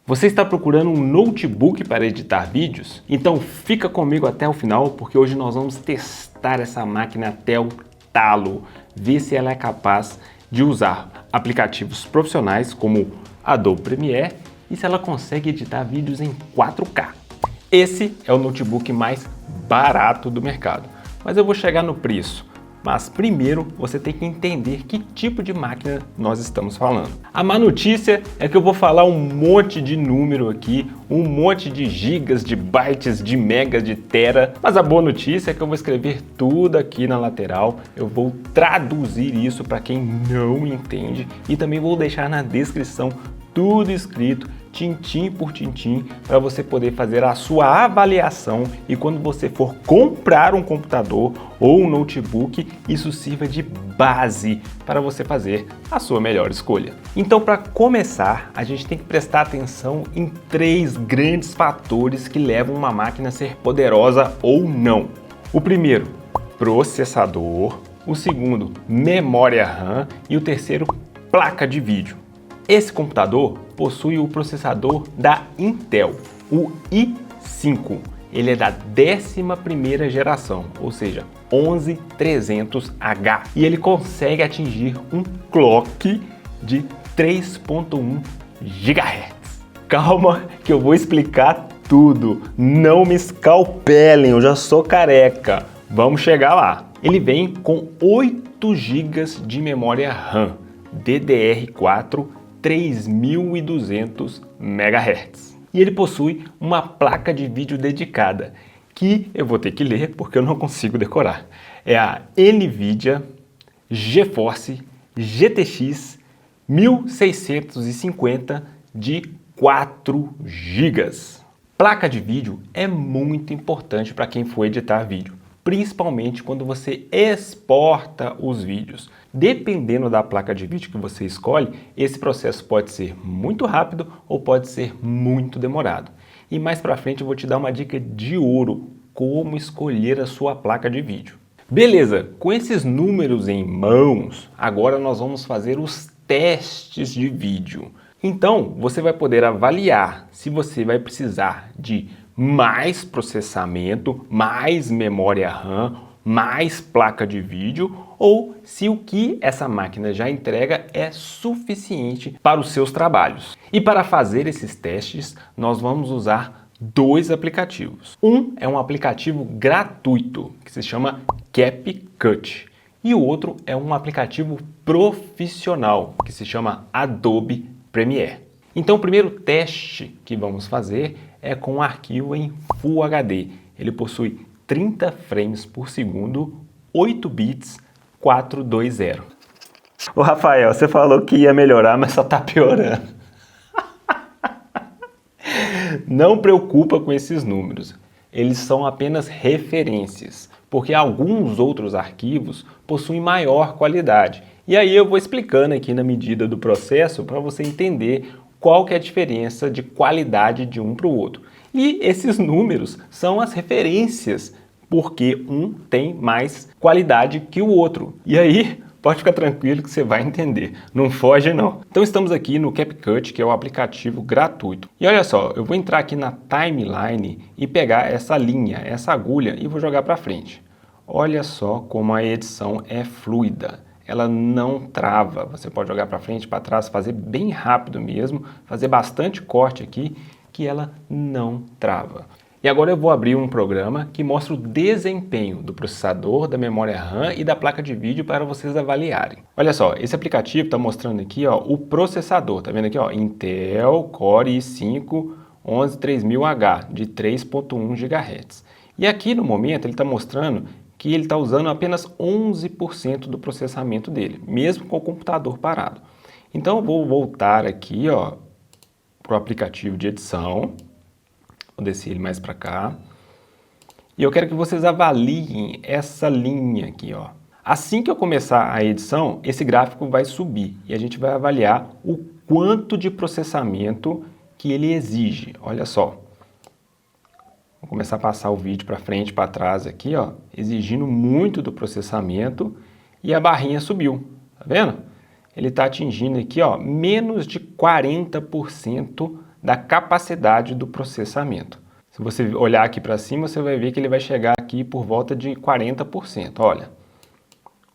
Você está procurando um notebook para editar vídeos? Então fica comigo até o final, porque hoje nós vamos testar essa máquina até o talo, ver se ela é capaz de usar aplicativos profissionais como Adobe Premiere e se ela consegue editar vídeos em 4K. Esse é o notebook mais barato do mercado, mas eu vou chegar no preço. Mas primeiro você tem que entender que tipo de máquina nós estamos falando. A má notícia é que eu vou falar um monte de número aqui, um monte de gigas, de bytes, de megas, de tera. Mas a boa notícia é que eu vou escrever tudo aqui na lateral, eu vou traduzir isso para quem não entende e também vou deixar na descrição tudo escrito, tintim por tintim, para você poder fazer a sua avaliação e quando você for comprar um computador ou um notebook, isso sirva de base para você fazer a sua melhor escolha. Então, para começar, a gente tem que prestar atenção em 3 grandes fatores que levam uma máquina a ser poderosa ou não. O primeiro, processador. O segundo, memória RAM. E o terceiro, placa de vídeo. Esse computador possui o processador da Intel, o i5. Ele é da 11ª geração, ou seja, 11300H. E ele consegue atingir um clock de 3.1 GHz. Calma que eu vou explicar tudo. Não me escalpelem, eu já sou careca. Vamos chegar lá. Ele vem com 8 GB de memória RAM, DDR4 3200 MHz. E ele possui uma placa de vídeo dedicada, que eu vou ter que ler porque eu não consigo decorar. É a NVIDIA GeForce GTX 1650 de 4 GB. Placa de vídeo é muito importante para quem for editar vídeo, principalmente quando você exporta os vídeos. Dependendo da placa de vídeo que você escolhe, esse processo pode ser muito rápido ou pode ser muito demorado. E mais pra frente eu vou te dar uma dica de ouro, como escolher a sua placa de vídeo. Beleza, com esses números em mãos, agora nós vamos fazer os testes de vídeo. Então, você vai poder avaliar se você vai precisar de mais processamento, mais memória RAM, mais placa de vídeo ou se o que essa máquina já entrega é suficiente para os seus trabalhos. E para fazer esses testes, nós vamos usar 2 aplicativos. Um é um aplicativo gratuito que se chama CapCut e o outro é um aplicativo profissional que se chama Adobe Premiere. Então o primeiro teste que vamos fazer é com um arquivo em Full HD. Ele possui 30 frames por segundo, 8 bits, 420. Ô Rafael, você falou que ia melhorar, mas só tá piorando. Não preocupa com esses números, eles são apenas referências, porque alguns outros arquivos possuem maior qualidade. E aí eu vou explicando aqui na medida do processo para você entender qual que é a diferença de qualidade de um para o outro. E esses números são as referências, porque um tem mais qualidade que o outro. E aí, pode ficar tranquilo que você vai entender, não foge não. Então estamos aqui no CapCut, que é o aplicativo gratuito. E olha só, eu vou entrar aqui na timeline e pegar essa linha, essa agulha e vou jogar para frente. Olha só como a edição é fluida. Ela não trava, você pode jogar para frente, para trás, fazer bem rápido mesmo, fazer bastante corte aqui, que ela não trava. E agora eu vou abrir um programa que mostra o desempenho do processador, da memória RAM e da placa de vídeo para vocês avaliarem. Olha só, esse aplicativo está mostrando aqui ó, o processador, tá vendo aqui ó, Intel Core i5 11300H de 3.1 GHz. E aqui no momento ele está mostrando que ele está usando apenas 11% do processamento dele, mesmo com o computador parado. Então eu vou voltar aqui para o aplicativo de edição, vou descer ele mais para cá, e eu quero que vocês avaliem essa linha aqui. Assim que eu começar a edição, esse gráfico vai subir e a gente vai avaliar o quanto de processamento que ele exige. Olha só. Vou começar a passar o vídeo para frente, para trás aqui, exigindo muito do processamento e a barrinha subiu, tá vendo? Ele está atingindo aqui, menos de 40% da capacidade do processamento. Se você olhar aqui para cima, você vai ver que ele vai chegar aqui por volta de 40%. Olha,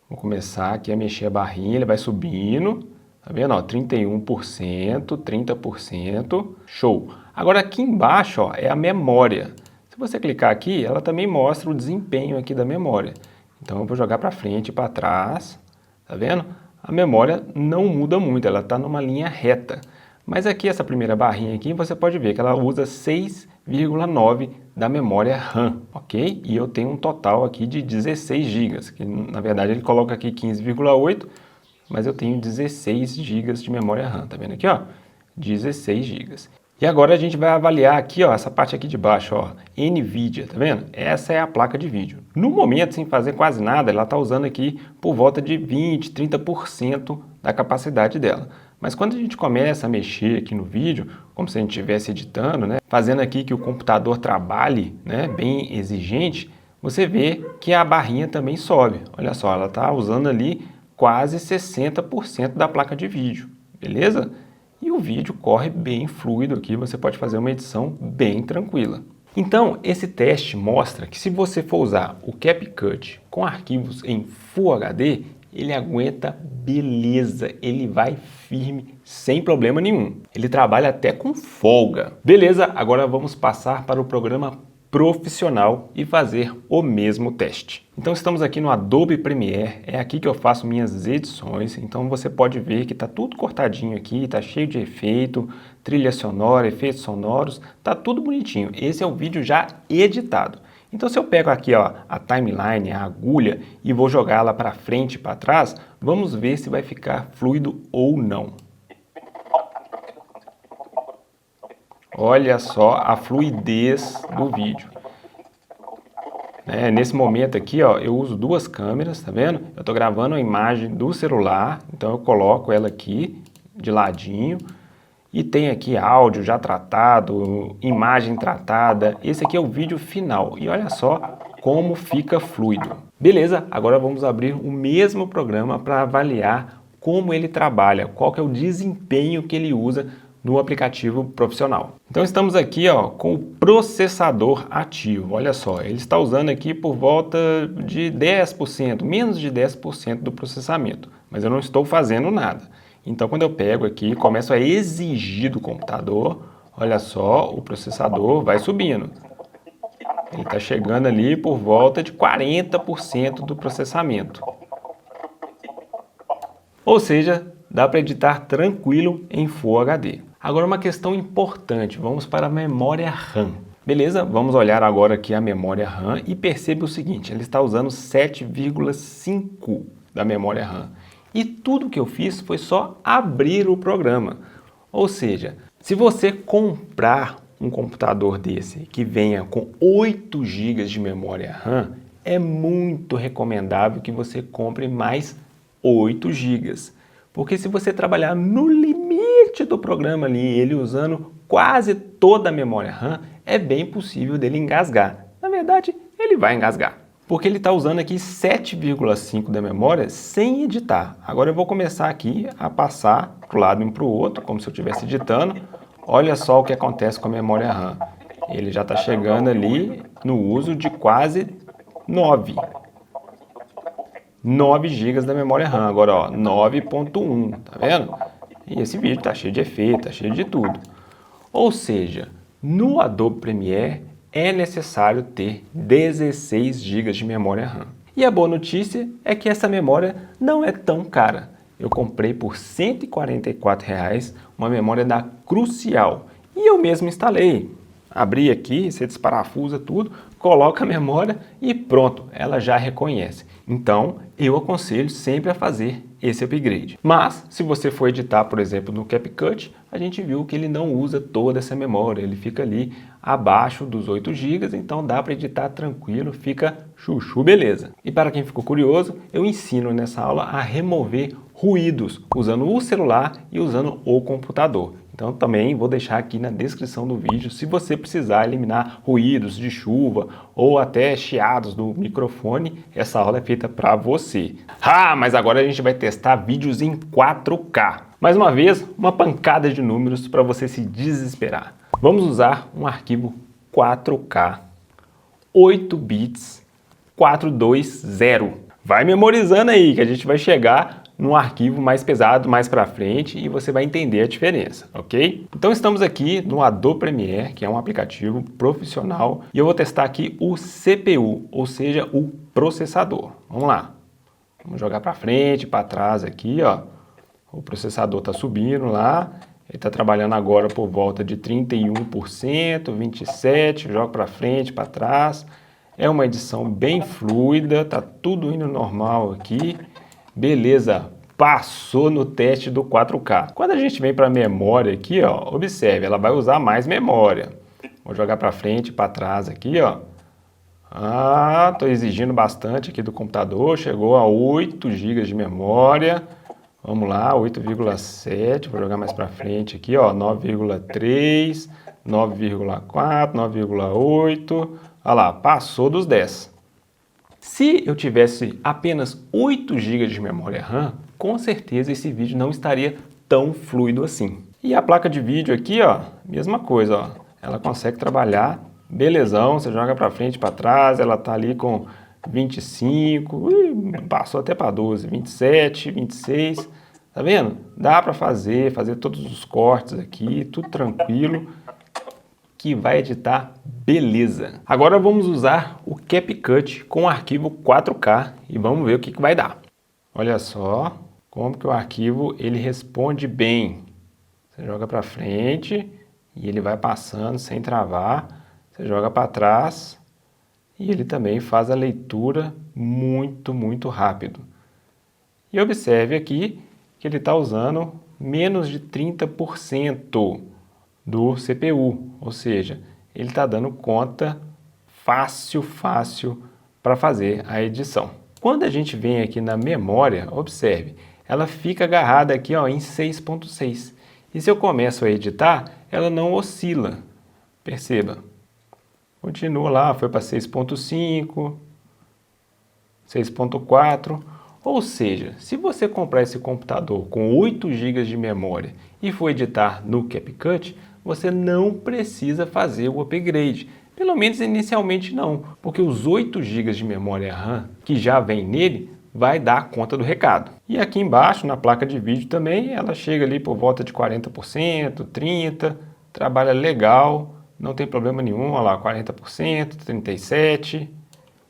vou começar aqui a mexer a barrinha, ele vai subindo, tá vendo? Ó, 31%, 30%, show. Agora aqui embaixo, ó, é a memória. Se você clicar aqui, ela também mostra o desempenho aqui da memória. Então eu vou jogar para frente e para trás, tá vendo? A memória não muda muito, ela está numa linha reta. Mas aqui, essa primeira barrinha aqui, você pode ver que ela usa 6,9 da memória RAM, ok? E eu tenho um total aqui de 16 GB, que na verdade ele coloca aqui 15,8, mas eu tenho 16 GB de memória RAM, tá vendo aqui, ó? 16 GB. E agora a gente vai avaliar aqui, ó, essa parte aqui de baixo, ó, NVIDIA, tá vendo? Essa é a placa de vídeo. No momento, sem fazer quase nada, ela está usando aqui por volta de 20, 30% da capacidade dela. Mas quando a gente começa a mexer aqui no vídeo, como se a gente estivesse editando, né, fazendo aqui que o computador trabalhe, né, bem exigente, você vê que a barrinha também sobe. Olha só, ela está usando ali quase 60% da placa de vídeo, beleza? E o vídeo corre bem fluido aqui, você pode fazer uma edição bem tranquila. Então, esse teste mostra que se você for usar o CapCut com arquivos em Full HD, ele aguenta beleza, ele vai firme, sem problema nenhum. Ele trabalha até com folga. Beleza, agora vamos passar para o programa profissional e fazer o mesmo teste. Então estamos aqui no Adobe Premiere, é aqui que eu faço minhas edições, então você pode ver que está tudo cortadinho aqui, está cheio de efeito, trilha sonora, efeitos sonoros, está tudo bonitinho. Esse é o vídeo já editado. Então se eu pego aqui, ó, a timeline, a agulha, e vou jogá-la para frente e para trás, vamos ver se vai ficar fluido ou não. Olha só a fluidez do vídeo. Nesse momento aqui, ó, eu uso duas câmeras, tá vendo? Eu estou gravando a imagem do celular, então eu coloco ela aqui de ladinho. E tem aqui áudio já tratado, imagem tratada. Esse aqui é o vídeo final. E olha só como fica fluido. Beleza, agora vamos abrir o mesmo programa para avaliar como ele trabalha, qual que é o desempenho que ele usa no aplicativo profissional. Então estamos aqui, ó, com o processador ativo. Olha só, ele está usando aqui por volta de 10%, menos de 10% do processamento, mas eu não estou fazendo nada. Então quando eu pego aqui e começo a exigir do computador, olha só, o processador vai subindo. Ele está chegando ali por volta de 40% do processamento. Ou seja, dá para editar tranquilo em Full HD. Agora uma questão importante, vamos para a memória RAM. Beleza, vamos olhar agora aqui a memória RAM e perceba o seguinte, ele está usando 7,5 da memória RAM. E tudo que eu fiz foi só abrir o programa. Ou seja, se você comprar um computador desse que venha com 8 GB de memória RAM, é muito recomendável que você compre mais 8 GB. Porque se você trabalhar no limite do programa ali, ele usando quase toda a memória RAM, é bem possível dele engasgar. Na verdade, ele vai engasgar. Porque ele está usando aqui 7,5 da memória sem editar. Agora eu vou começar aqui a passar para o lado e para o outro, como se eu estivesse editando. Olha só o que acontece com a memória RAM. Ele já está chegando ali no uso de quase 9 GB da memória RAM. Agora, ó, 9,1, tá vendo? E esse vídeo está cheio de efeito, está cheio de tudo. Ou seja, no Adobe Premiere é necessário ter 16 GB de memória RAM. E a boa notícia é que essa memória não é tão cara. Eu comprei por R$ 144,00 uma memória da Crucial e eu mesmo instalei. Abri aqui, você desparafusa tudo, coloca a memória e pronto, ela já reconhece. Então, eu aconselho sempre a fazer esse upgrade. Mas, se você for editar, por exemplo, no CapCut, a gente viu que ele não usa toda essa memória, ele fica ali abaixo dos 8 GB, então dá para editar tranquilo, fica chuchu beleza. E para quem ficou curioso, eu ensino nessa aula a remover ruídos usando o celular e usando o computador. Então também vou deixar aqui na descrição do vídeo se você precisar eliminar ruídos de chuva ou até chiados do microfone, essa aula é feita para você. Ah, mas agora a gente vai testar vídeos em 4K. Mais uma vez, uma pancada de números para você se desesperar. Vamos usar um arquivo 4K, 8 bits, 420. Vai memorizando aí que a gente vai chegar num arquivo mais pesado mais para frente e você vai entender a diferença, ok? Então estamos aqui no Adobe Premiere, que é um aplicativo profissional, e eu vou testar aqui o CPU, ou seja, o processador. Vamos lá. Vamos jogar para frente, para trás aqui, ó. O processador está subindo lá, ele está trabalhando agora por volta de 31%, 27%, joga para frente, para trás. É uma edição bem fluida, tá tudo indo normal aqui. Beleza, passou no teste do 4K. Quando a gente vem para a memória aqui, ó, observe, ela vai usar mais memória. Vou jogar para frente e para trás aqui, ó. Tô exigindo bastante aqui do computador, chegou a 8 GB de memória. Vamos lá, 8,7, vou jogar mais para frente aqui, ó, 9,3, 9,4, 9,8. Olha lá, passou dos 10. Se eu tivesse apenas 8 GB de memória RAM, com certeza esse vídeo não estaria tão fluido assim. E a placa de vídeo aqui, ó, mesma coisa, ó. Ela consegue trabalhar belezão, você joga para frente, para trás, ela tá ali com 25, passou até para 12, 27, 26. Tá vendo? Dá para fazer todos os cortes aqui, tudo tranquilo, que vai editar beleza. Agora vamos usar o CapCut com o arquivo 4K e vamos ver o que vai dar. Olha só como que o arquivo ele responde bem. Você joga para frente e ele vai passando sem travar. Você joga para trás e ele também faz a leitura muito rápido. E observe aqui que ele está usando menos de 30% do CPU, ou seja, ele está dando conta fácil para fazer a edição. Quando a gente vem aqui na memória, observe, ela fica agarrada aqui ó, em 6.6. E se eu começo a editar, ela não oscila. Perceba. Continua lá, foi para 6.5, 6.4. Ou seja, se você comprar esse computador com 8 GB de memória e for editar no CapCut, você não precisa fazer o upgrade. Pelo menos inicialmente não, porque os 8 GB de memória RAM que já vem nele vai dar conta do recado. E aqui embaixo, na placa de vídeo também, ela chega ali por volta de 40%, 30%, trabalha legal, não tem problema nenhum, olha lá, 40%, 37%,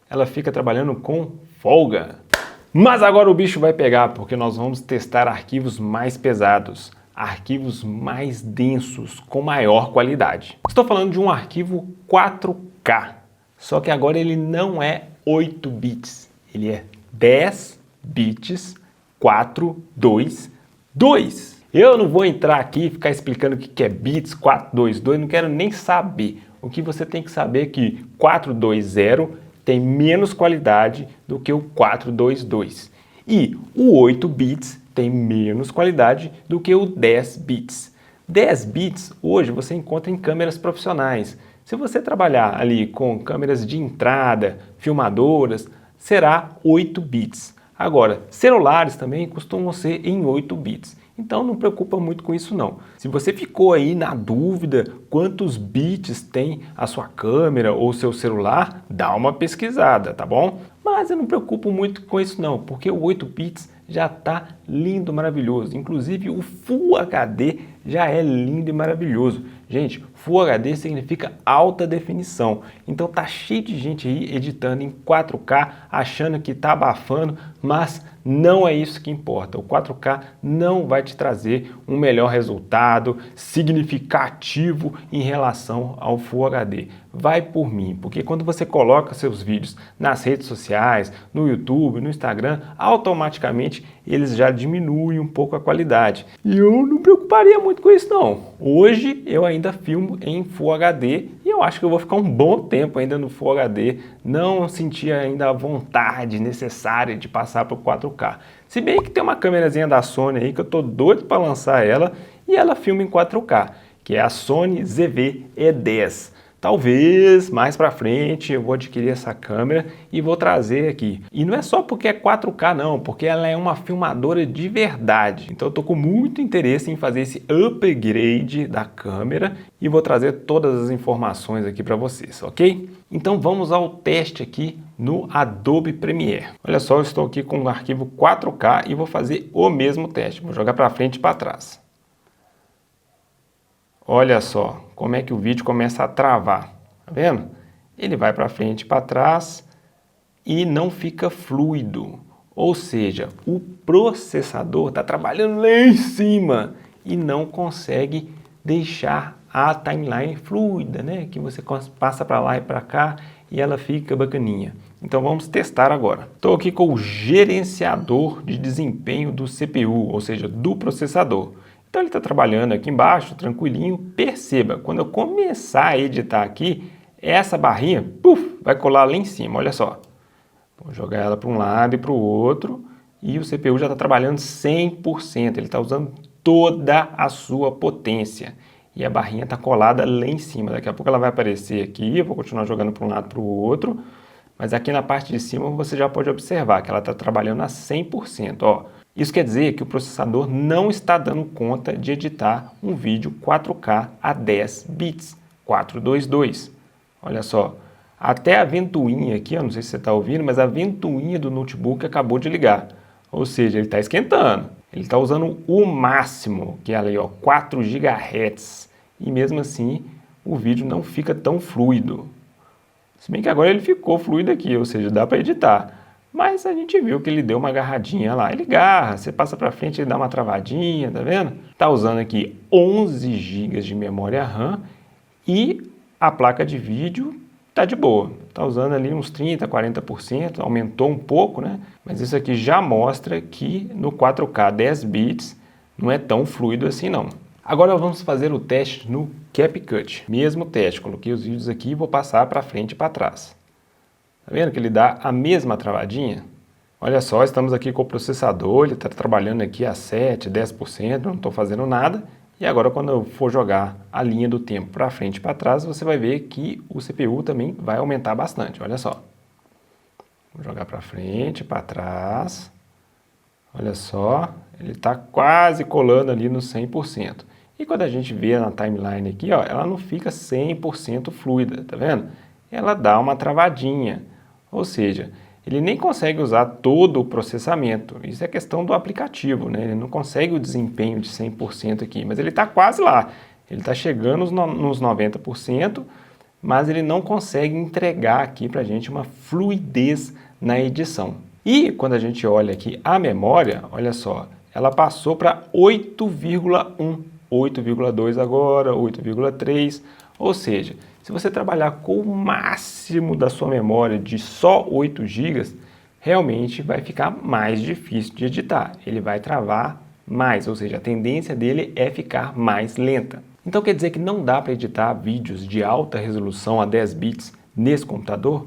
ela fica trabalhando com folga. Mas agora o bicho vai pegar, porque nós vamos testar arquivos mais pesados, arquivos mais densos, com maior qualidade. Estou falando de um arquivo 4K, só que agora ele não é 8 bits, ele é 10 bits 422. Eu não vou entrar aqui e ficar explicando o que é bits 422, não quero nem saber. O que você tem que saber é que 420 tem menos qualidade do que o 422. E o 8 bits tem menos qualidade do que o 10 bits. 10 bits hoje você encontra em câmeras profissionais. Se você trabalhar ali com câmeras de entrada, filmadoras, será 8 bits. Agora, celulares também costumam ser em 8 bits. Então não preocupa muito com isso não. Se você ficou aí na dúvida quantos bits tem a sua câmera ou seu celular, dá uma pesquisada, tá bom? Mas eu não me preocupo muito com isso não, porque o 8 bits já está lindo, maravilhoso. Inclusive o Full HD já é lindo e maravilhoso. Gente, Full HD significa alta definição. Então tá cheio de gente aí editando em 4K, achando que tá abafando, mas não é isso que importa. O 4K não vai te trazer um melhor resultado significativo em relação ao Full HD. Vai por mim, porque quando você coloca seus vídeos nas redes sociais, no YouTube, no Instagram, automaticamente eles já diminuem um pouco a qualidade. E eu não me preocuparia muito com isso não. Hoje eu ainda filmo em Full HD e eu acho que eu vou ficar um bom tempo ainda no Full HD. Não senti ainda a vontade necessária de passar para o 4K. Se bem que tem uma câmerazinha da Sony aí que eu tô doido para lançar ela e ela filma em 4K, que é a Sony ZV-E10. Talvez mais para frente eu vou adquirir essa câmera e vou trazer aqui. E não é só porque é 4K não, porque ela é uma filmadora de verdade. Então eu tô com muito interesse em fazer esse upgrade da câmera e vou trazer todas as informações aqui para vocês, ok? Então vamos ao teste aqui no Adobe Premiere. Olha só, eu estou aqui com o arquivo 4K e vou fazer o mesmo teste. Vou jogar para frente e para trás. Olha só como é que o vídeo começa a travar, tá vendo? Ele vai para frente e para trás e não fica fluido. Ou seja, o processador está trabalhando lá em cima e não consegue deixar a timeline fluida, né? Que você passa para lá e para cá e ela fica bacaninha. Então vamos testar agora. Estou aqui com o gerenciador de desempenho do CPU, ou seja, do processador. Então ele está trabalhando aqui embaixo, tranquilinho. Perceba, quando eu começar a editar aqui, essa barrinha vai colar lá em cima, olha só. Vou jogar ela para um lado e para o outro e o CPU já está trabalhando 100%, ele está usando toda a sua potência. E a barrinha está colada lá em cima, daqui a pouco ela vai aparecer aqui, eu vou continuar jogando para um lado e para o outro. Mas aqui na parte de cima você já pode observar que ela está trabalhando a 100%, ó. Isso quer dizer que o processador não está dando conta de editar um vídeo 4K a 10 bits, 422. Olha só, até a ventoinha aqui, eu não sei se você está ouvindo, mas a ventoinha do notebook acabou de ligar. Ou seja, ele está esquentando. Ele está usando o máximo, que é ali, ó, 4 GHz. E mesmo assim, o vídeo não fica tão fluido. Se bem que agora ele ficou fluido aqui, ou seja, dá para editar. Mas a gente viu que ele deu uma agarradinha lá. Ele garra, você passa para frente, ele dá uma travadinha, tá vendo? Tá usando aqui 11 GB de memória RAM e a placa de vídeo tá de boa. Tá usando ali uns 30, 40%, aumentou um pouco, né? Mas isso aqui já mostra que no 4K 10 bits não é tão fluido assim não. Agora vamos fazer o teste no CapCut. Mesmo teste, coloquei os vídeos aqui e vou passar para frente e para trás. Tá vendo que ele dá a mesma travadinha? Olha só, estamos aqui com o processador, ele está trabalhando aqui a 7, 10%, não estou fazendo nada. E agora quando eu for jogar a linha do tempo para frente e para trás, você vai ver que o CPU também vai aumentar bastante, olha só. Vou jogar para frente, para trás. Olha só, ele está quase colando ali no 100%. E quando a gente vê na timeline aqui, ó, ela não fica 100% fluida, tá vendo? Ela dá uma travadinha. Ou seja, ele nem consegue usar todo o processamento. Isso é questão do aplicativo, né? Ele não consegue o desempenho de 100% aqui, mas ele está quase lá. Ele está chegando nos 90%, mas ele não consegue entregar aqui para a gente uma fluidez na edição. E quando a gente olha aqui a memória, olha só, ela passou para 8,1, 8,2 agora, 8,3, ou seja, se você trabalhar com o máximo da sua memória de só 8 GB, realmente vai ficar mais difícil de editar. Ele vai travar mais, ou seja, a tendência dele é ficar mais lenta. Então quer dizer que não dá para editar vídeos de alta resolução a 10 bits nesse computador?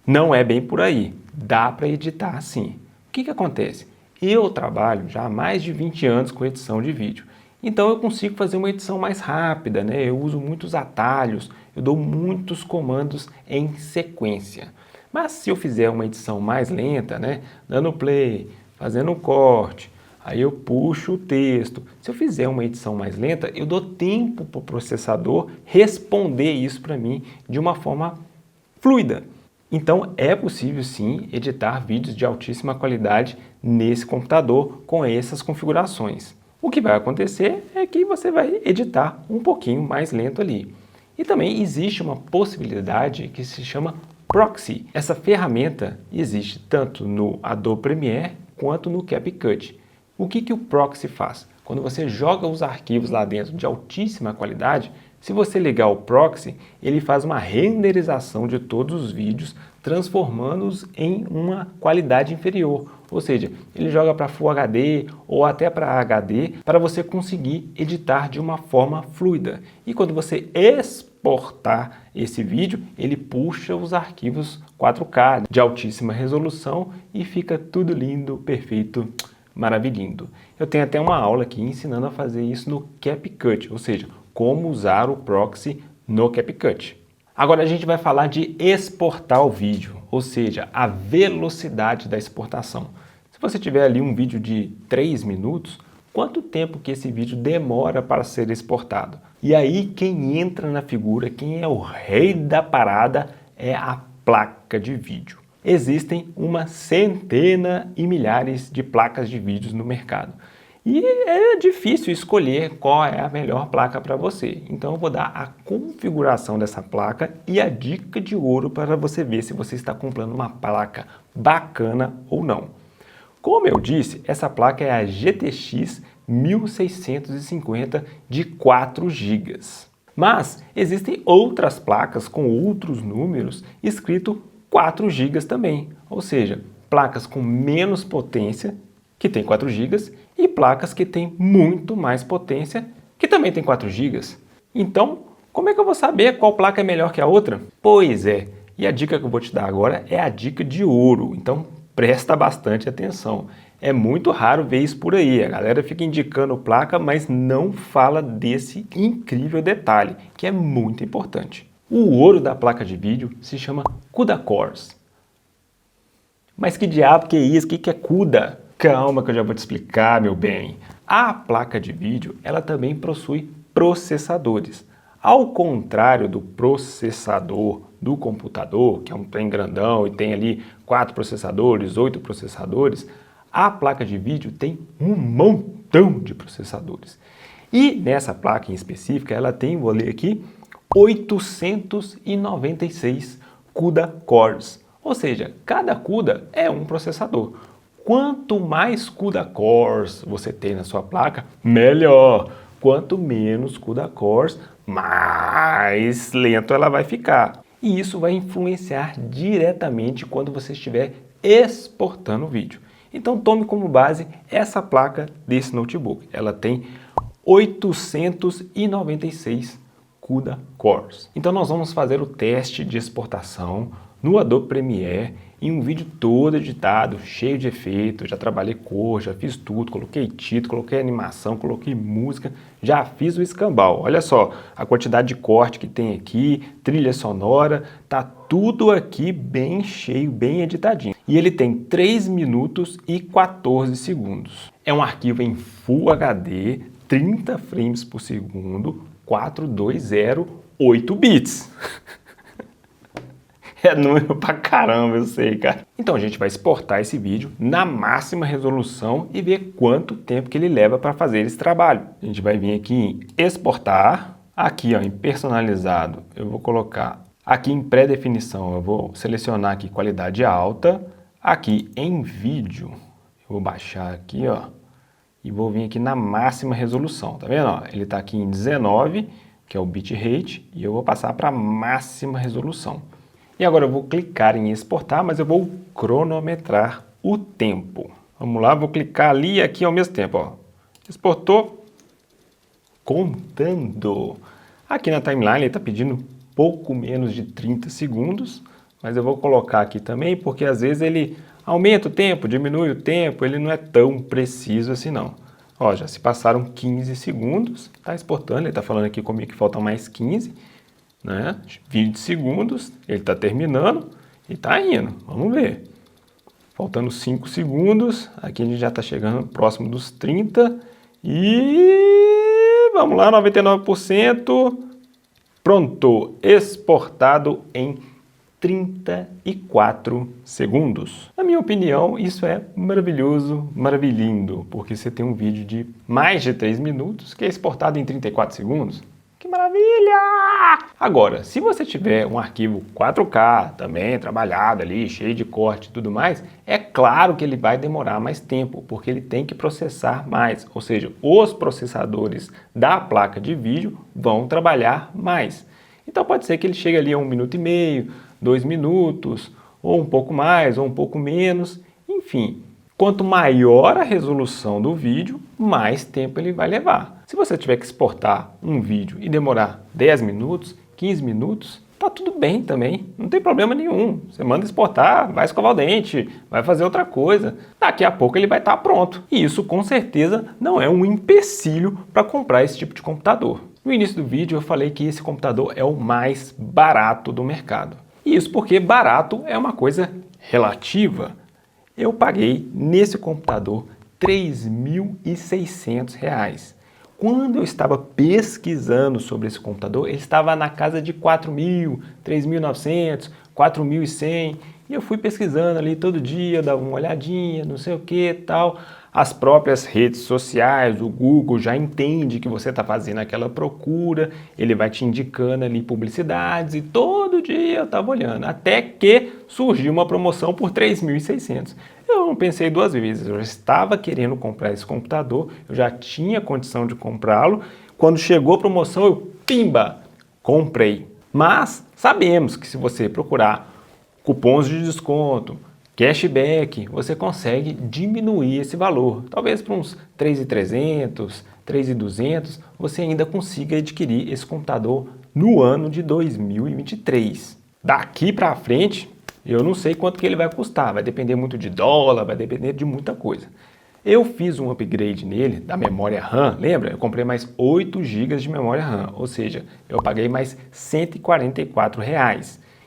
Não é bem por aí. Dá para editar sim. O que acontece? Eu trabalho já há mais de 20 anos com edição de vídeo. Então eu consigo fazer uma edição mais rápida, né? Eu uso muitos atalhos, eu dou muitos comandos em sequência. Mas se eu fizer uma edição mais lenta, né? Dando play, fazendo um corte, aí eu puxo o texto. Se eu fizer uma edição mais lenta, eu dou tempo para o processador responder isso para mim de uma forma fluida. Então é possível sim editar vídeos de altíssima qualidade nesse computador com essas configurações. O que vai acontecer é que você vai editar um pouquinho mais lento ali. E também existe uma possibilidade que se chama Proxy. Essa ferramenta existe tanto no Adobe Premiere quanto no CapCut. O que o Proxy faz? Quando você joga os arquivos lá dentro de altíssima qualidade, se você ligar o Proxy, ele faz uma renderização de todos os vídeos, transformando-os em uma qualidade inferior. Ou seja, ele joga para Full HD ou até para HD para você conseguir editar de uma forma fluida. E quando você exportar esse vídeo, ele puxa os arquivos 4K de altíssima resolução e fica tudo lindo, perfeito, maravilhindo. Eu tenho até uma aula aqui ensinando a fazer isso no CapCut, ou seja, como usar o Proxy no CapCut. Agora a gente vai falar de exportar o vídeo, ou seja, a velocidade da exportação. Se você tiver ali um vídeo de 3 minutos, quanto tempo que esse vídeo demora para ser exportado? E aí quem entra na figura, quem é o rei da parada é a placa de vídeo. Existem uma centena e milhares de placas de vídeos no mercado. E é difícil escolher qual é a melhor placa para você. Então eu vou dar a configuração dessa placa e a dica de ouro para você ver se você está comprando uma placa bacana ou não. Como eu disse, essa placa é a GTX 1650 de 4 GB. Mas existem outras placas com outros números escrito 4 GB também. Ou seja, placas com menos potência que tem 4 GB e placas que têm muito mais potência que também tem 4 GB. Então, como é que eu vou saber qual placa é melhor que a outra? Pois é, e a dica que eu vou te dar agora é a dica de ouro. Então, presta bastante atenção. É muito raro ver isso por aí. A galera fica indicando placa, mas não fala desse incrível detalhe, que é muito importante. O ouro da placa de vídeo se chama CUDA Cores. Mas que diabo que é isso? O que é CUDA? Calma que eu já vou te explicar, meu bem. A placa de vídeo, ela também possui processadores. Ao contrário do processador do computador, que é um trem grandão e tem ali 4 processadores, 8 processadores, a placa de vídeo tem um montão de processadores. E nessa placa em específica, ela tem, vou ler aqui, 896 CUDA Cores. Ou seja, cada CUDA é um processador. Quanto mais CUDA Cores você tem na sua placa, melhor. Quanto menos CUDA Cores, mais lento ela vai ficar. E isso vai influenciar diretamente quando você estiver exportando o vídeo. Então tome como base essa placa desse notebook. Ela tem 896 CUDA Cores. Então nós vamos fazer o teste de exportação no Adobe Premiere em um vídeo todo editado, cheio de efeitos. Já trabalhei cor, já fiz tudo, coloquei título, coloquei animação, coloquei música, já fiz o escambau. Olha só a quantidade de corte que tem aqui, trilha sonora, tá tudo aqui bem cheio, bem editadinho. E ele tem 3 minutos e 14 segundos. É um arquivo em Full HD, 30 frames por segundo, 420, 8 bits. É número pra caramba, eu sei, cara. Então a gente vai exportar esse vídeo na máxima resolução e ver quanto tempo que ele leva para fazer esse trabalho. A gente vai vir aqui em exportar, aqui ó, em personalizado, eu vou colocar aqui em pré-definição, eu vou selecionar aqui qualidade alta, aqui em vídeo, eu vou baixar aqui ó, e vou vir aqui na máxima resolução, tá vendo? Ó, ele tá aqui em 19, que é o bitrate, e eu vou passar para máxima resolução. E agora eu vou clicar em exportar, mas eu vou cronometrar o tempo. Vamos lá, vou clicar ali e aqui ao mesmo tempo. Ó. Exportou, contando. Aqui na timeline ele está pedindo pouco menos de 30 segundos, mas eu vou colocar aqui também, porque às vezes ele aumenta o tempo, diminui o tempo, ele não é tão preciso assim não. Ó, já se passaram 15 segundos, está exportando, ele está falando aqui comigo que faltam mais 15. Né? 20 segundos, ele está terminando e está indo, vamos ver. Faltando 5 segundos, aqui a gente já está chegando próximo dos 30 e vamos lá, 99%, pronto, exportado em 34 segundos. Na minha opinião, isso é maravilhoso, maravilhindo, porque você tem um vídeo de mais de 3 minutos que é exportado em 34 segundos. Que maravilha! Agora, se você tiver um arquivo 4K também trabalhado ali, cheio de corte e tudo mais, é claro que ele vai demorar mais tempo, porque ele tem que processar mais, ou seja, os processadores da placa de vídeo vão trabalhar mais. Então pode ser que ele chegue ali a 1 minuto e meio, 2 minutos, ou um pouco mais, ou um pouco menos, enfim. Quanto maior a resolução do vídeo, mais tempo ele vai levar. Se você tiver que exportar um vídeo e demorar 10 minutos, 15 minutos, tá tudo bem também, não tem problema nenhum. Você manda exportar, vai escovar o dente, vai fazer outra coisa. Daqui a pouco ele vai estar pronto. E isso com certeza não é um empecilho para comprar esse tipo de computador. No início do vídeo eu falei que esse computador é o mais barato do mercado. Isso porque barato é uma coisa relativa. Eu paguei nesse computador R$ 3.600. Quando eu estava pesquisando sobre esse computador, ele estava na casa de 4.000, 3.900, 4.100. E eu fui pesquisando ali todo dia, dava uma olhadinha, não sei o que tal. As próprias redes sociais, o Google já entende que você está fazendo aquela procura, ele vai te indicando ali publicidades e todo dia eu estava olhando, até que surgiu uma promoção por 3.600. Eu não pensei duas vezes, eu já estava querendo comprar esse computador, eu já tinha condição de comprá-lo. Quando chegou a promoção, eu, pimba, comprei. Mas sabemos que se você procurar cupons de desconto, cashback, você consegue diminuir esse valor. Talvez para uns 3.300, 3.200, você ainda consiga adquirir esse computador no ano de 2023. Daqui para frente, eu não sei quanto que ele vai custar, vai depender muito de dólar, vai depender de muita coisa. Eu fiz um upgrade nele da memória RAM, lembra? Eu comprei mais 8 GB de memória RAM, ou seja, eu paguei mais R$ 144.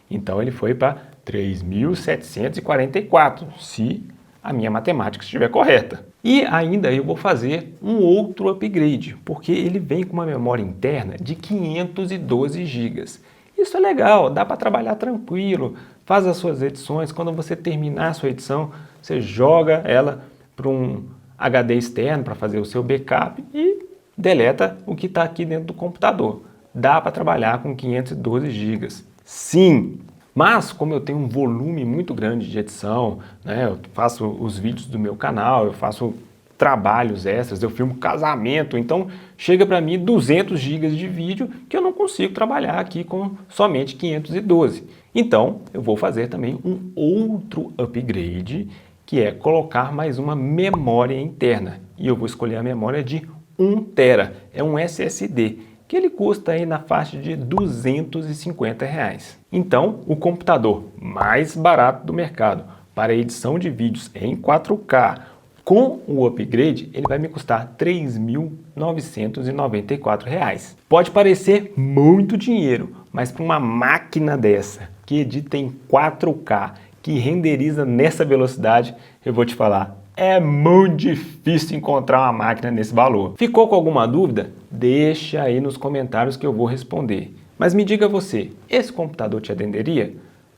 Então ele foi para 3.744, se a minha matemática estiver correta. E ainda eu vou fazer um outro upgrade, porque ele vem com uma memória interna de 512 GB. Isso é legal, dá para trabalhar tranquilo, faz as suas edições, quando você terminar a sua edição, você joga ela para um HD externo para fazer o seu backup e deleta o que está aqui dentro do computador. Dá para trabalhar com 512 GB. Sim! Mas, como eu tenho um volume muito grande de edição, né, eu faço os vídeos do meu canal, eu faço trabalhos extras, eu filmo casamento, então chega para mim 200 GB de vídeo que eu não consigo trabalhar aqui com somente 512. Então, eu vou fazer também um outro upgrade, que é colocar mais uma memória interna. E eu vou escolher a memória de 1 TB, é um SSD. Que ele custa aí na faixa de R$ 250. Então, o computador mais barato do mercado para edição de vídeos em 4K com o upgrade, ele vai me custar R$ 3.994. Pode parecer muito dinheiro, mas para uma máquina dessa, que edita em 4K, que renderiza nessa velocidade, eu vou te falar, é muito difícil encontrar uma máquina nesse valor. Ficou com alguma dúvida? Deixa aí nos comentários que eu vou responder. Mas me diga você, esse computador te atenderia?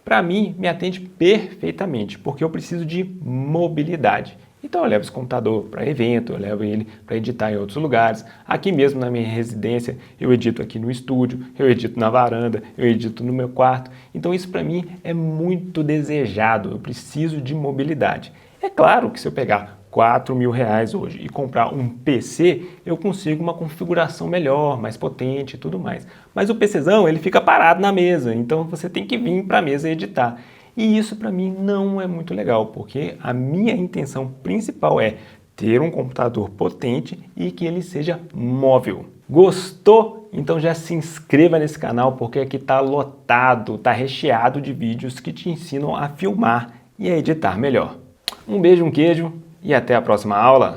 Para mim, me atende perfeitamente, porque eu preciso de mobilidade. Então eu levo esse computador para evento, eu levo ele para editar em outros lugares. Aqui mesmo na minha residência, eu edito aqui no estúdio, eu edito na varanda, eu edito no meu quarto. Então isso para mim é muito desejado, eu preciso de mobilidade. É claro que se eu pegar R$ 4.000 hoje e comprar um PC, eu consigo uma configuração melhor, mais potente e tudo mais. Mas o PCzão, ele fica parado na mesa, então você tem que vir para a mesa editar. E isso para mim não é muito legal, porque a minha intenção principal é ter um computador potente e que ele seja móvel. Gostou? Então já se inscreva nesse canal, porque aqui está lotado, está recheado de vídeos que te ensinam a filmar e a editar melhor. Um beijo, um queijo e até a próxima aula!